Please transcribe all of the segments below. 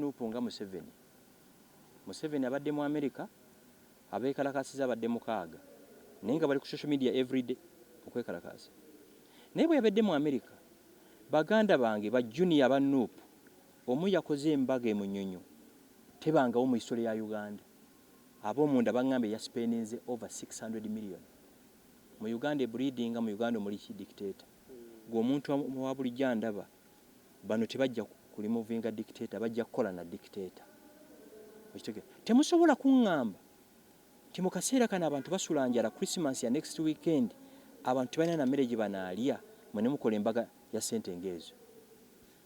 Nupunga Museveni abadde mu America abeekalakasiza abadde mukaaga naye nga bali ku social media everyday okwekalakasa. Naye bwe yabadde mu America baganda bange ba junior ba Nuupu omu yakoze embaga mu Nnyonyo tebangawo mu history ya Uganda. Ab'omunda baŋŋambe yaspeninze over 600 million. Mu Uganda breeding mu Uganda omuli dictator. Gwe omuntu wa bulijjo ndaba bano tebajja kuli movinga dictator bajja kukola na dictator. Temusobola kuŋŋamba nti mu kaseera kana abantu basula njala Christmas ya next weekend abantu balina na mmere gye banaalya mwene mukola embaga ya sente ngeezo.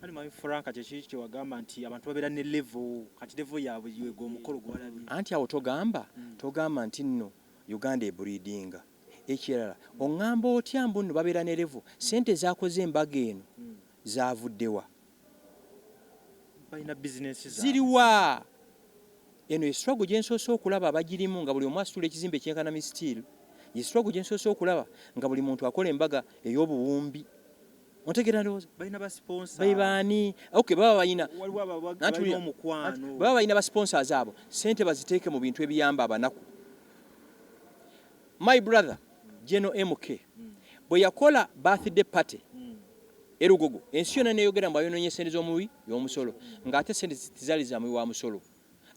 Ani mayi Franka kye wagamba nti abantu babeera ne level kati level yaabwe yego omukolo gwalabi. Anti awo togamba nti nno Uganda breedinga. Ekirala oŋŋamba otya mbu nno babeera ne level sente zaakoze embaga eno zaavuddewa. Balina business ziriwa. Eno struggle gye nsoose okulaba abagirimu nga buli omu asitula ekizimbe kyenkana misitiiru. Ye struggle gye nsoose okulaba nga buli muntu akola embaga ey'obuwumbi. Ontegeera ndowooza? Balina ba sponsor. Bayibaani. Okay, baba balina. Waliwo omukwano. Baba balina ba sponsors abo. Sente baziteeke mu bintu ebiyamba abanaku. My brother, General MK, bwe yakola birthday party, Erugogo, ensi yonna neeyogera mbu ayonoonye sente z'omuwi y'omusolo, ng'ate sente tizali za muwi wa musolo.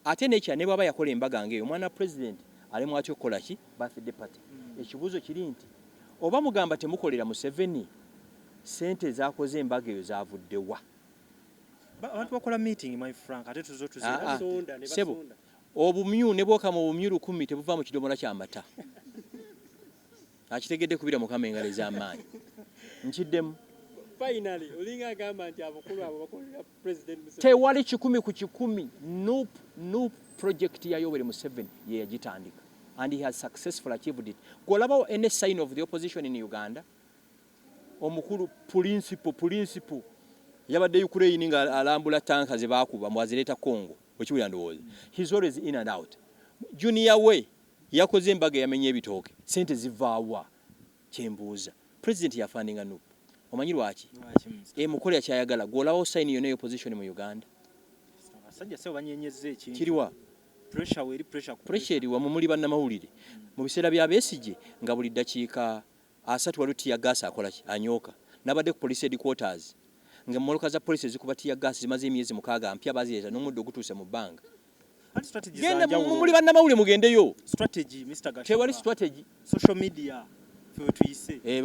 Ate n'ekya ne bw'aba yakola embaga ng'eyo omwana president alemu atya okukola ki birthday party. Ekibuuzo kiri nti oba mugamba temukolera Museveni sente zaakoze embaga eyo zaavuddewa. Abantu bakola meeting my Frank ate tuzo tuzira sonda ne basonda. Obumyu ne bwoka mu bumyu 10 tebuva mu kidomola ky'amata. Akitegedde kubira Mukama engalo ez'amaanyi. Nkiddemu. Finally, olinga agamba nti abakulu abo bakolera president Museveni. Tewali 10 ku 10 Nuupu project ya Yoweri Museveni ye yagitandika. And he has successfully achieved it. Golaba any sign of the opposition in Uganda. Omukulu principle yabadde Ukraine nga alambula tanka ze baakuba mwazireta Congo wekiwira ndowooza. He's always in and out. Junior we yakoze embaga yamenye ebitooke sente zivaawa kyembuuza president yafandinga Nuupu. Omanyi lwaki? Mukola kyayagala gwolawo sign yonna y'opposition mu Uganda. Abasajja sebo banyenyezza ekintu. Kiriwa? Pressure eriwa mu muli bannamawulire. Mu biseera bya Besigye nga buli ddakiika asatu waliwo tiya gas akola ki anyooka. Nabadde ku police headquarters nga mmoloka za police zikuba tiya gas zimaze emyezi 6 mpya bazireeta n'omuddo ogutuuse mu bbanga. Genda muli bannamawulire mugendeyo. Strategy Mr. Gashumba. Tewali strategy. Social media.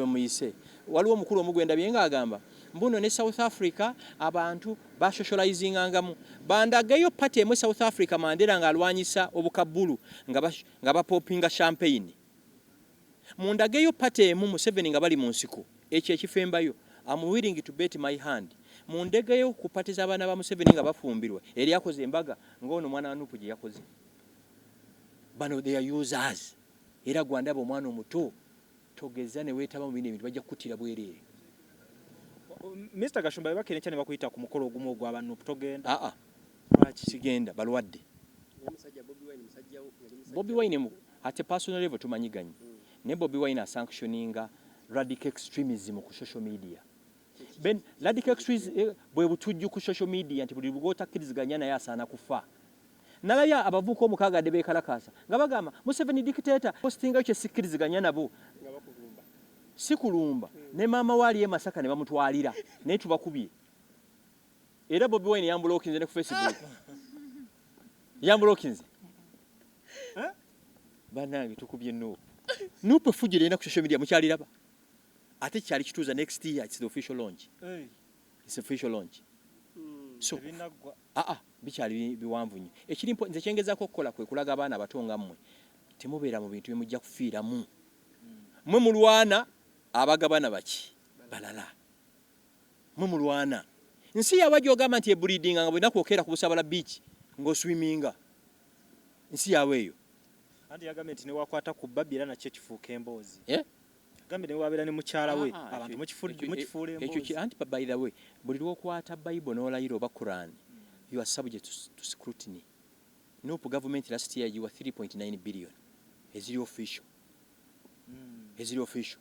Muyise waliwo omukulu omugwenda byenga agamba mbuno ne South Africa abantu ba socializingangamu bandagayo party emu South Africa Mandela nga alwanyisa obukabbulu nga bapopinga champagne mundagayo party emu Museveni nga bali mu nsiko ekyo ekifembayo I'm willing to bet my hand mundegayo ku party z'abaana ba Museveni nga bafumbirwa eri yakoze embaga ng'ono mwana wa Nuupu gye yakoze bano they are users era gwandaba omwana omuto togeza ne wetaba mu bintu bajja kutira bwerere. Mr. Gashumba bakene cyane bakuyita ku mukolo ogumu ogw'aba Nuupu togenda. Sigenda balwadde. Bobby Wine at a personal level tumanyiganye. Ne Bobby Wine sanctioninga radical extremism ku social media. Ben radical extremism bwe butujju ku social media nti buli bugota kiriziganya naye asaana kufa. Nalaya abavuko omukaaga de bekalakasa nga bagamba Museveni dictator postinga kye sikiriziganya nabo sikulumba ne mama wali Masaka ne bamutwalira ne tubakubye era Bobby Wine yambulookinze ne ku Facebook yambulookinze banange tukubye Nuupu fujire na ku social media mukyaliraba ate kyali kituuza next year it's the official launch it's official launch so bikyali biwanvu nnyo ekirimpo nze kyengezaako okukola kwe kulaga abaana abatonga mmwe temubeera mu bintu bimujja kufiiramu mwe mulwana abagabana baki balala mwe mulwana nsi yawa gy'ogamba nti ebreedinga nga bwena kwokera ku Busabala beach ng'oswiminga nsi yawe eyo anti yagambe nti ne wakwata ku babbi era nakyo kifuuka emboozi gambe ne wabeera ne mukyala we abantu mukifuula emboozi anti by the way buli lw'okwata Bible n'olayira oba Quran you are subject to scrutiny. Nuupu government last year you were 3.9 billion. Is it official? Is it official?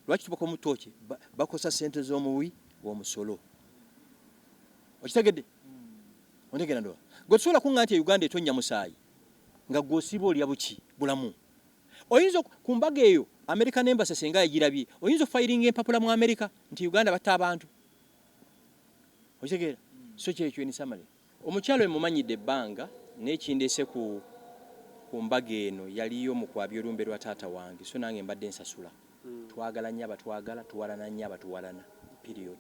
Lwaki tubako mutoche bakosa sente z'omuwi w'omusolo. Okitegedde? ontegera ndo gosola ku ngati Uganda etonya musaayi nga gosibo lya buki bulamu oyinzo kumbaga eyo American Embassy senga yagirabye oyinzo filing empapula mu America nti Uganda batta abantu otegera so kyekyo ni samale omukyalo emumanyidde ebbanga n'ekindese ku mbaga eno yaliyo mu kwabya olumbe lwa taata wange so nange mbadde nsasula twagala nnyo abatwagala tuwalana nnyo abatuwalana period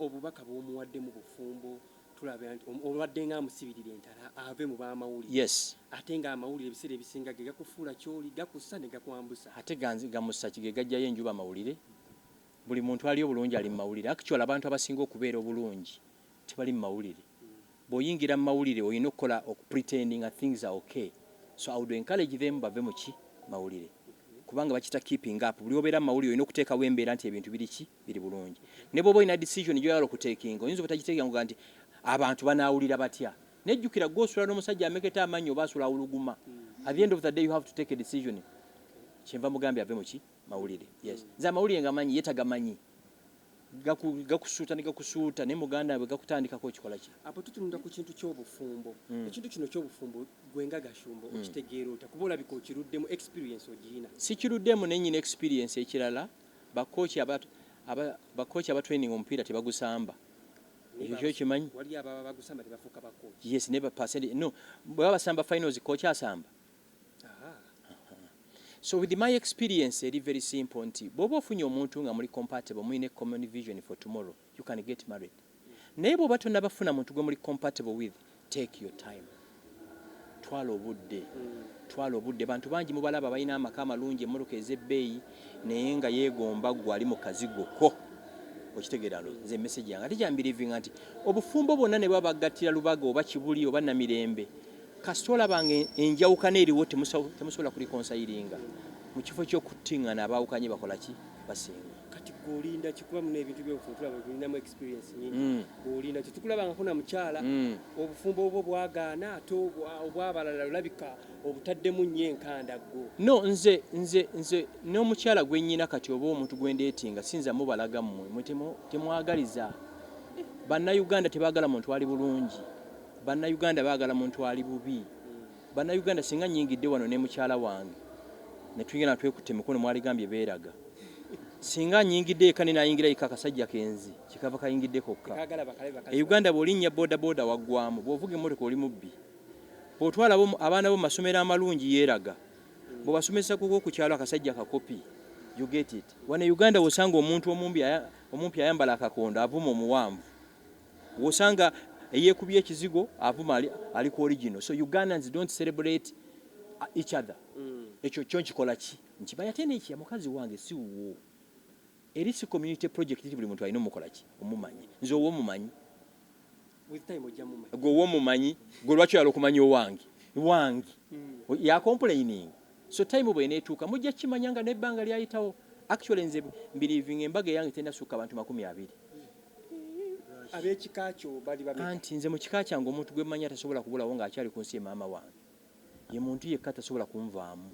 obubaka bw'omuwadde mu bufumbo tulabye nti obadde nga amusibirira entala ave mu baamawulire yes ate nga amawulire ebiseera ebisinga ge gakufuula kyoli gakussa ne gakwambusa ate gamussa kige gajjayo enjuba mawulire buli muntu ali obulungi ali mu mawulire actually abantu abasinga okubeera obulungi tebali mu mawulire bw'oyingira mu mawulire olina okukola pretending that things are okay so I would encourage them bave mu ki mawulire kubanga bakita keeping up buli obeera mu mawulire olina okuteekawo embeera nti ebintu biri ki biri bulungi ne bw'oba olina decision gy'oyagala okuteekinga oyinza obutagiteekinga nti abantu banaawulira batya nejjukira gw'osula n'omusajja ameketa amanyi oba asula awuluguma at the end of the day you have to take a decision kyenva mugambe ave mu ki mawulire yes nze amawulire nga manyi yetagamanyi gakusuuta ne gakusuuta ne muganda bwe gakutandikako okikola ki apo tutunula ku kintu ky'obufumbo ekintu kino ky'obufumbo gwenga Gashumba okitegeera ota kuba olabika okiruddemu experience ogirina si kiruddemu nenyina experience ekirala bakooki abatraining omupiira tebagusamba ekyo kimanyi wali ababa bagusamba tebafuuka bakooki yes never percent no bwe babasamba finals kooki asamba so with my experience it is very simple nti bw'oba ofunye omuntu nga muli compatible muyina common vision for tomorrow you can get married naye bw'oba tonnabafuna muntu gwe muli compatible with take your time twala obudde bantu bangi mubalaba balina amaka amalungi emmotoka ez'ebbeeyi naye nga yeegomba gwe ali mu kazigo ko okitegeera nze message yange ate kyambirivinga nti obufumbo bwonna ne baba bagattira lubaga oba kibuli oba namirembe kasita olabanga enjawukana eriwo temusobola kulikonsayiringa mu kifo ky'okuttiŋŋana abaawukanye bakola ki basinga kati gwolinda kikuba mu n'ebintu by'obufumbo tulaba tulinamu experience nyingi gwolinda tetukulabangako na mukyala obufumbo obwo bwagaana ate obwabalala olabika obutaddemu nnyo enkanda gwo no nze n'omukyala gwe nnyina kati oba omuntu gwe ndeetinga sinza mubalaga mmwe temwagaliza bannayuganda tebaagala muntu ali bulungi bannayuganda baagala muntu ali bubi bannayuganda singa nnyingidde wano ne mukyala wange ne tuyina twekutte emikono mwaligambye beeraga singa nnyingidde eka ne nayingira eka akasajja kenzi kikava kayingidde kokka Uganda bw'olinnya bodaboda waggwamu bw'ovuga emmotoka oli mubbi bw'otwala abaana bo mu masomero amalungi yeeraga bw'obasomesa kuko ku kyalo akasajja kakopi you get it wano Uganda wosanga omuntu omumpi ayambala akakondo avuma omuwanvu wosanga eyekubye ekizigo avuma ali ku original so Ugandans don't celebrate each other ekyo kyo nkikola ki nkimanya ate n'ekya mukazi wange si wuwo erisi community project buli muntu alina omukola ki omumanyi nze owo omumanyi with time ojja mumanyi gwe owo omumanyi gwe lwaki oyala okumanya owange ya complaining so time bwe neetuuka mujja kimanya nga n'ebbanga lyayitawo actually nze mbirivinga embaga eyange tendasukka abantu 20 ab'ekika kyo bali babika anti nze mu kika kyange omuntu gwe mmanyi atasobola kubulawo ng'akyali ku nsi ye maama wange ye muntu yekka tasobola kunvaamu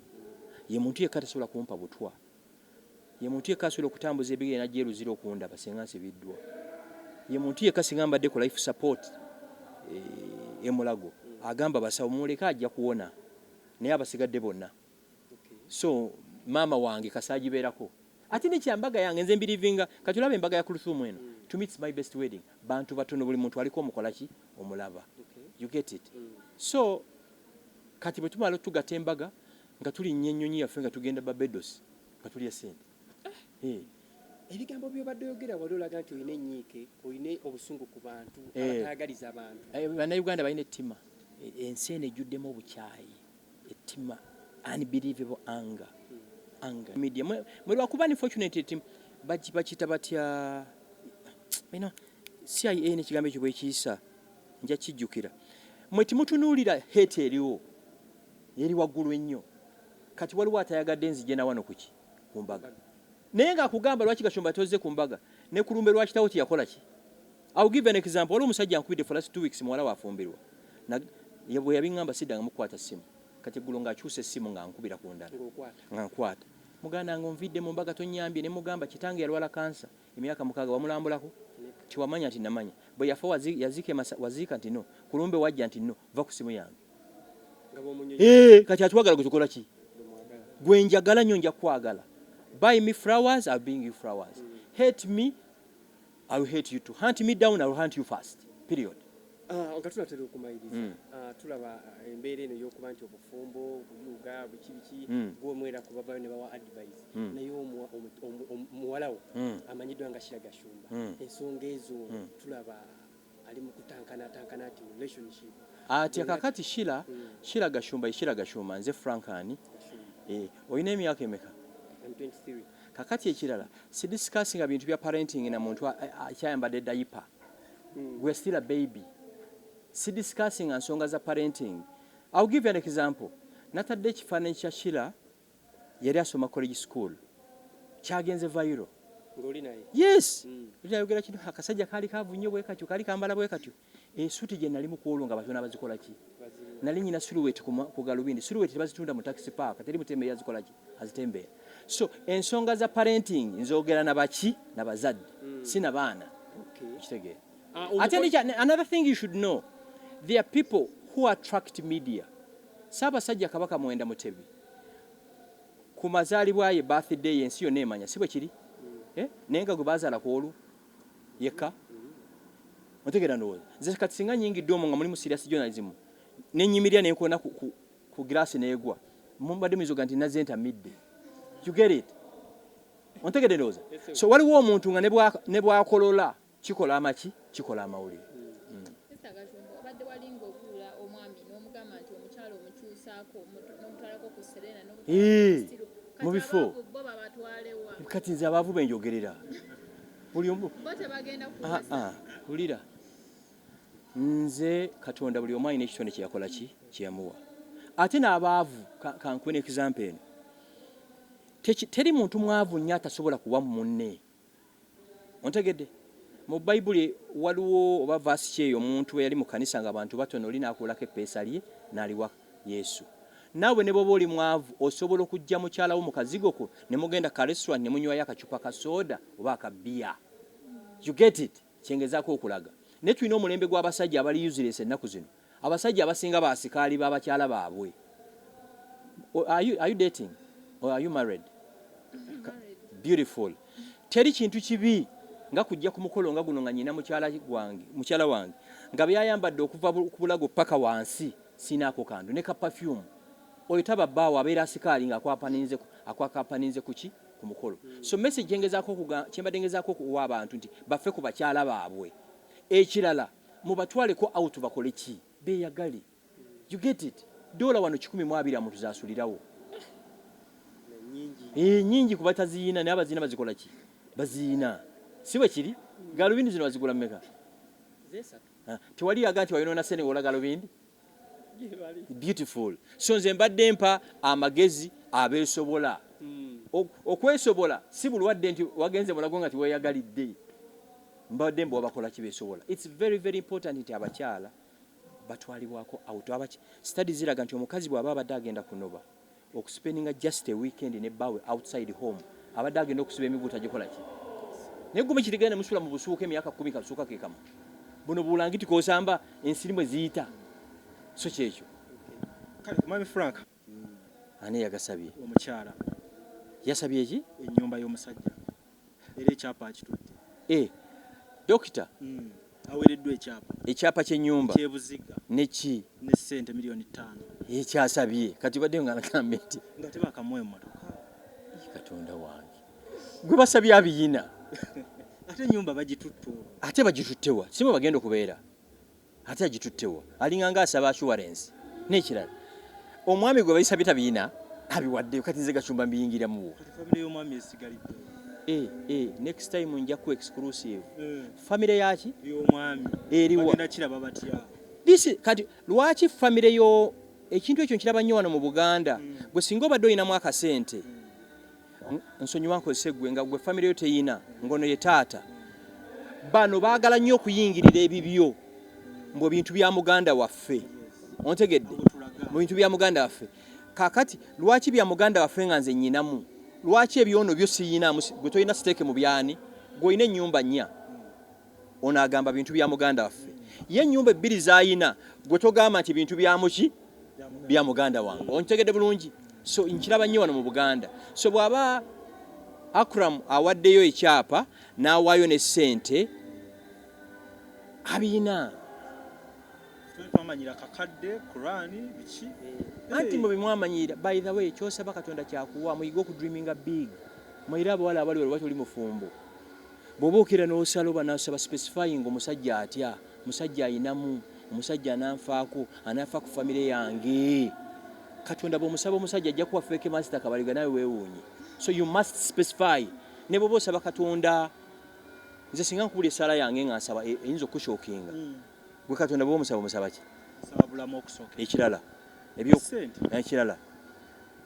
ye muntu yekka tasobola kumpa butwa ye muntu yekka asobola okutambuza ebigere najja eruzira okundaba singa nsibiddwa ye muntu yekka singa mbadde ku life support emulago agamba basawo muleka ajja kuwona naye abasigadde bonna so maama wange kasaagibeerako ate nekyambaga yange nze mbirivinga kati olaba embaga ya Kuluthumu eno to me it's my best wedding bantu batono buli muntu aliko omukola ki omulaba you get it so kati bwe tumala tugatta embaga nga tulinnya ennyonyi yaffe nga tugenda Barbados nga tulya sente ebigambo by'obadde oyogera wali olaga nti olina ennyiike olina obusungu ku bantu abatayagaliza abantu bannayuganda balina ettima ensi eno ejjuddemu obukyayi ettima unbelievable anger media mwe lwakuba ni fortunate team bakita batya CIA n'ekigambo ekyo bwekiyisa nja kijjukira mwe timutunuulira hate eriwo yeri waggulu ennyo kati waliwo atayagadde nzije na wano kuki ku mbaga naye ng'akugamba lwaki Gashumba tozze ku mbaga ne ku lumbe lwaki tawo tiyakola ki I'll give an example waliwo omusajja ankubidde for last 2 weeks muwala waafumbirwa bwe yabiŋŋamba siddanga mukwata ssimu kati eggulo ng'akyusa essimu ng'ankubira ku ndala ng'ankwata muganda nga onvidde mu mbaga tonnyambye ne mugamba kitange yalwala kansa emyaka 6 wamulambulako tiwamanya nti namanya bwe yafa yazike wazika nti no kulumbe wajja nti no va ku simu yange kati atwagala gutukola ki gwe njagala nnyo nja kwagala buy me flowers I'll bring you flowers hate me I will hate you too hunt me down I will hunt you first period nga tunatera okumayiriza tulaba embeera eno y'okuba nti obufumbo buyuga bukibiki gwomwera ku babayo ne bawa advice naye omuwalawo amanyiddwa nga Shira Gashumba ensonga ezo tulaba ali mu kutankana ati relationship ati kakati Shira Gashumba nze Frankani oyina emyaka emeka 23 kakati ekirala si discussing bintu bya parenting na muntu akyayambadde diaper we're still a baby si discussing ensonga za parenting. I'll give you an example. Natadde ekifaananyi kya Shira yali asoma college school kyagenze viral. Ngoli naye. Yes. Yayogera kino akasajja kali kavunye bwe katyo kali kambala bwe katyo. Suti gye nali mukuolonga batona bazikola ki? Nali nyina silhouette ku galubindi. Silhouette bazitunda mu taxi park. Teri mutembe yazikola ki? Azitembera. So ensonga za parenting nzogera na baki na bazadde. Sina baana. Okay. Kitegere. Another thing you should know. There are people who attract media. Ssaabasajja Kabaka Mwenda Mutebi ku mazaalibwa ye birthday yensi yonna emanya si bwe kiri naye gwe bazaala ku olu yekka otegeera ndowooza nze kati singa nyingi ddomo nga mulimu serious journalism nenyimirira nenkona ku glass neegwa mumbadde muizoga nti nazenta midde you get it ontegeera ndowooza so waliwo omuntu nga ne bwakolola kikola amaki kikola amawulire mu bifo kati nze abaavuba enjogerera buli omu wulira nze Katonda buli omu alina ekitonde kye yakola ki kyeyamuwa ate n'abaavu kankuwe n'example eno teri muntu mwavu nnyo atasobola kuwa mu munne ontegedde mu Bayibuli waliwo oba vaasi kyeyo omuntu yali mu kanisa ng'abantu batono oli n'akulako eppeesa lye n'aliwa Yesu naawe ne bwoba oli mwavu osobola okujja mukyalawo mu kazigo ko ne mugenda ka restaurant ne munywayo akacupa ka soda oba akabiya you get it kyengezaako okulaga ne tulina omulembe gw'abasajja abali useless ennaku zino abasajja abasinga baasikaali b'abakyala baabwe are you dating or are you married? Beautiful. Teri kintu kibi nga kujja ku mukolo nga guno nga nyina mukyala wange nga byayambadde okuva ku bulago paka wansi sinaako kandu ne ka perfume oyo taba bbaawo abeera asikaali nga akwakapaninze kuki ku mukolo so message kyembaddengezaako okuwa abantu nti baffe ku bakyala baabwe ekirala mubatwaleko out bakole ki beeyagale you get it dola wano 120 muntu zaasulirawo nyingi kuba taziina naye abaziina bazikola ki baziina si bwe kiri galubindi zino bazigula mmeka tewali yaga nti wayonona sene wola galubindi beautiful so nze mbadde mpa amagezi abeesobola okwesobola si bulwadde nti wagenze mulago nga tiweeyagalidde mbadde mbu wabakola kibeesobola it's very very important nti abakyala batwalibwako out studies ziraga nti omukazi bw'aba abadde agenda kunoba okuspendinga just a weekend ne bawe outside home abadde agenda okusiba emiguta gikola ki naye gwe kirigenda musula mu busuuka emyaka 10 kasuuka ke kamu buno bulangiti kosamba ensirimu eziyita so kyekyo kale mami Frank ani yagasabye omukyala yasabye ki ennyumba y'omusajja era ekyapa akitudde dokita awereddwa ekyapa ky'ennyumba kyebuziga neki ne sente milioni 5 ekyasabye kati badde nga nagambe nti nga tebakamwe emmotoka Katonda wange gwe basabye abiyina ate ennyumba bagituttewa ate bagituttewa simwe bagenda okubeera ate agituttewa alinga nga asaba assurance n'ekirala omwami gwe bayisabye tabiyina abiwaddeyo kati nze Gashumba mbiyingiramu famire y'omwami esigalidde next time nja ku exclusive famire yaki y'omwami eriwa bagenda kiraba batya kati lwaki famire yo ekintu ekyo nkiraba nnyo wano mu Buganda gwe singa obadde oyinamu akasente nsonyiwa nkozese gwe nga gwe famire yo teyina ngono ye taata bano baagala nnyo okuyingirira ebibyo mbu bintu bya muganda waffe ontegedde mu bintu bya muganda waffe kakati lwaki bya muganda waffe nga nze nnyinamu lwaki ebyono byo siyinamu gwe toyina siteeke mu byani gwe oyina ennyumba nnya ono agamba bintu bya muganda waffe ye ennyumba ebbiri zayina gwe togamba nti bintu byamuki bya muganda wange ontegedde bulungi so nkiraba nnyo wano mu Buganda so bw'aba Akram awaddeyo ekyapa n'awaayo ne ssente abina twamanyira kakadde Qurani biki anti mu bimwamanyira by the way kyosaba Katonda kyakuwa muyiga okudreaminga big mwira abawala abali wali batuli mufumbo bw'obuukira n'osala oba n'osaba specifying omusajja atya musajja ayinamu omusajja ananfaako anafa ku famire yange Katonda bw'omusaba omusajja ajja kuwa feke master kabaliga nawe weewuunye so you must specify ne bw'oba osaba Katonda nze singa nkubula essaala yange nga nsaba eyinza okushookinga gwe Katonda bw'omusaba omusaba ki ekirala ekirala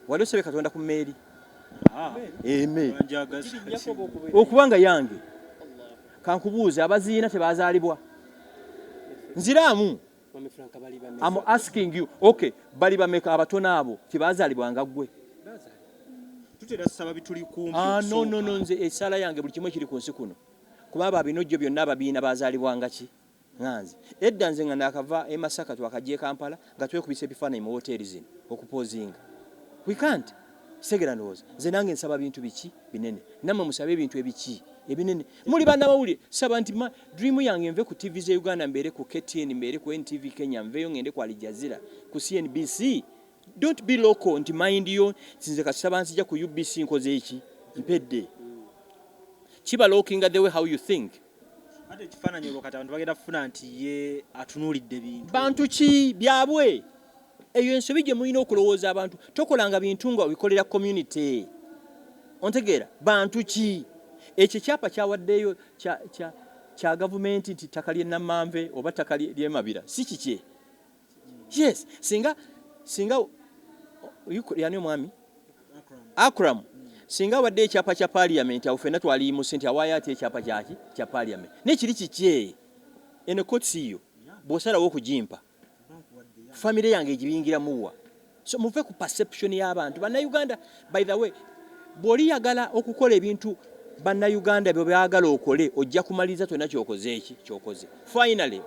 wali osabe Katonda ku mmeeri okubanga yange kankubuuza abaziina tebazaalibwa nziraamu I'm asking you okay bali bameka abatono abo tebazaalibwa nga ggwe no nze essaala yange buli kimu kiri ku nsi kuno kuba abo abinojjo byonna ababiina bazaalibwa nga ki nganze edda nze nga nakava e Masaka twakajja e Kampala nga twekubisa ebifaananyi mu hoteeri zino okupozinga we can't segera ndowooza nze nange nsaba bintu biki binene nammwe musabe ebintu ebiki ebinene muli bannamawulire saba nti dream yange nve ku TV za Uganda mbeere ku KTN mbeere ku NTV Kenya nveyo ngende ku Al Jazeera ku CNBC don't be local nti mind yo sinze kasaba nsijja ku UBC nkoze eki mpedde kiba looking at the way how you think ate kifaananyi olwo kati abantu bagenda kufuna nti ye atunuulidde bintu bantu ki byabwe eyo ensobi gye mulina okulowooza abantu tokolanga bintu nga bikolera community ontegeera bantu ki ekyo kyapa kyawaddeyo kya gavumenti nti ttaka lye Nammanve oba ttaka ly'Emabira si kikye yes singa yani omwami Akram singa wadde ekyapa kya parliament awo ffenna twali mu sente awaayo ati ekyapa kyaki kya parliament nekiri kikye eno kotsi yo bw'osalawo okugimpa family yange egibingiramuwa so muve ku perception y'abantu bannayuganda by the way bw'oli yagala okukola ebintu bannayuganda bye byagala okole ojja kumaliza tonna kyokoze finally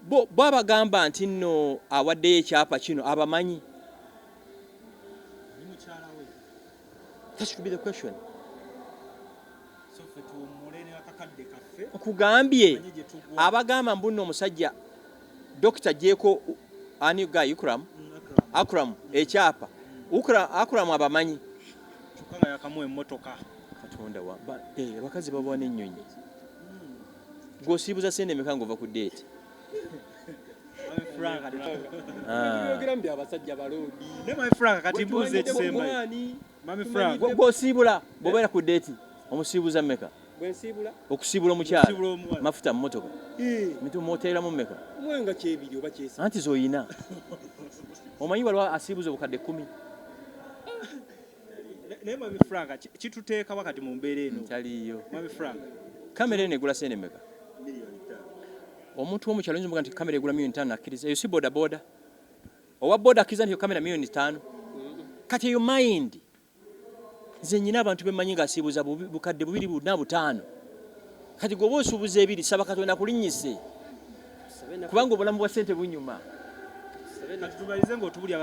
bw'abagamba nti nno awaddeyo ekyapa kino abamanyi that should be the question okugambye abagamba mbuno omusajja Dr. Jeko ani guy Akram ekyapa Akram abamanyi tukanga yakamu emmotoka Katonda wa bakazi babwa n'ennyonyi gosibuza sende meka ngova ku date abasajja balodi ne my frank kati mbuze ekisemba mami frank gosibula bobera ku date omusibuza meka bwensibula okusibula omukyala mafuta mu motoka mitu motera mu meka mwenga kyebiri oba kyesa anti zoyina omanyi balwa asibuza obukadde 10 ne mami frank kituteeka wakati mu mbeera eno taliyo mami frank kamera ene egula sene meka omuntu omukyalo nzimbuga nti kamera egula $5,000,000 akkiriza eyo si boda boda owa boda akkiriza nti kamera $5,000,000 kati eyo mind nze nyina abantu bemanyi nga asibuza bukadde 245 kati goba osubuza ebiri saba Katonda kulinnyise kubanga obulamu bwa sente bunyuma tubalize ng'otubuli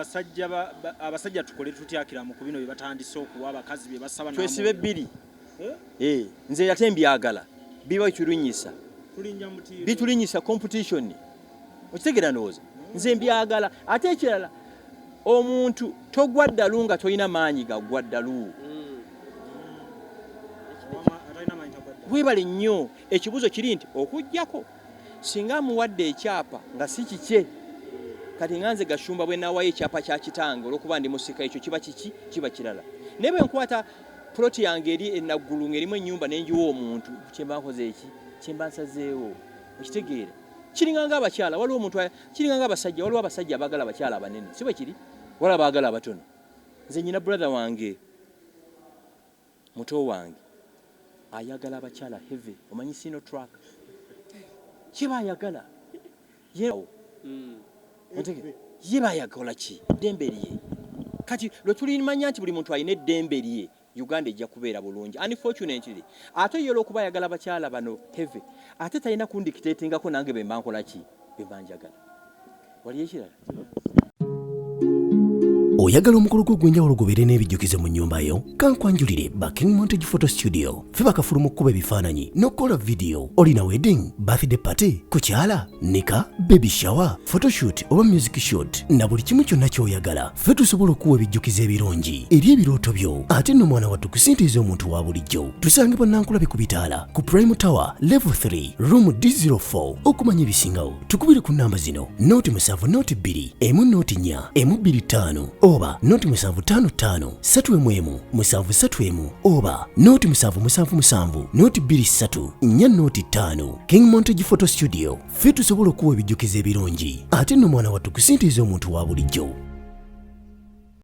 abasajja tukole tutyakira mu kubino bye batandise okuwa abakazi bye basaba namo twesibe ebbiri nze yate mbyagala biba kirunyisa bitulinyisa competition okitegeera ndowooza nze mbyagala ate ekirala omuntu togwa ddalu nga tolina maanyi gagwa ddalu webale nnyo ekibuzo kiri nti okujjako singa muwadde ekyapa nga si kikye kati nganze Gashumba bwe nawaayo ekyapa kya kitange olwokuba ndi musika ekyo kiba kiki kiba kirala naye bwe nkwata ploti yange eri enaggulu ng'erimu ennyumba n'enjiwa omuntu kyemba nkoze eki kyemba nsazeewo okitegeera kiringanga abakyala waliwo omuntu kiringanga abasajja waliwo abasajja abagala abakyala abanene si bwe kiri waliwo abaagala abatono nze nyina brother wange muto wange ayagala abakyala heavy omanyi sino truck kiba ayagala yewo ye bayakola ki eddembe lye kati lwe tulimanya nti buli muntu alina eddembe lye Uganda ejja kubeera bulungi. Unfortunately ate yolo kuba yagala bakyala bano heavy ate talina kundictatingako nange bemba nkola ki bemba njagala wali ekirala. Oyagala omukolo gw'enjawulo gubeere n'ebijjukize mu nnyumba yo kankwanjulire ba King Montage Photo Studio fe bakafuluma okukuba ebifaananyi n'okukola video. Olina wedding, birthday party, kukyala, nika, baby shower, photoshoot oba music shoot na buli kimu kyonna ky'oyagala fe tusobola okuwa ebijjukize ebirungi eri ebirooto byo ate nno mwana wattu kusintiiza omuntu wa bulijjo. Tusange Bannankulabe ku Bitaala ku Prime Tower Level 3 Room D04. Okumanya ebisingawo tukubire ku nnamba zino 0702 104 125 oba 0755 311 731 oba 0777 223 405. King Montage Photo Studio fe tusobola okuwa ebijjukize ebirungi ate nno mwana wattu kusintiiza omuntu wa bulijjo.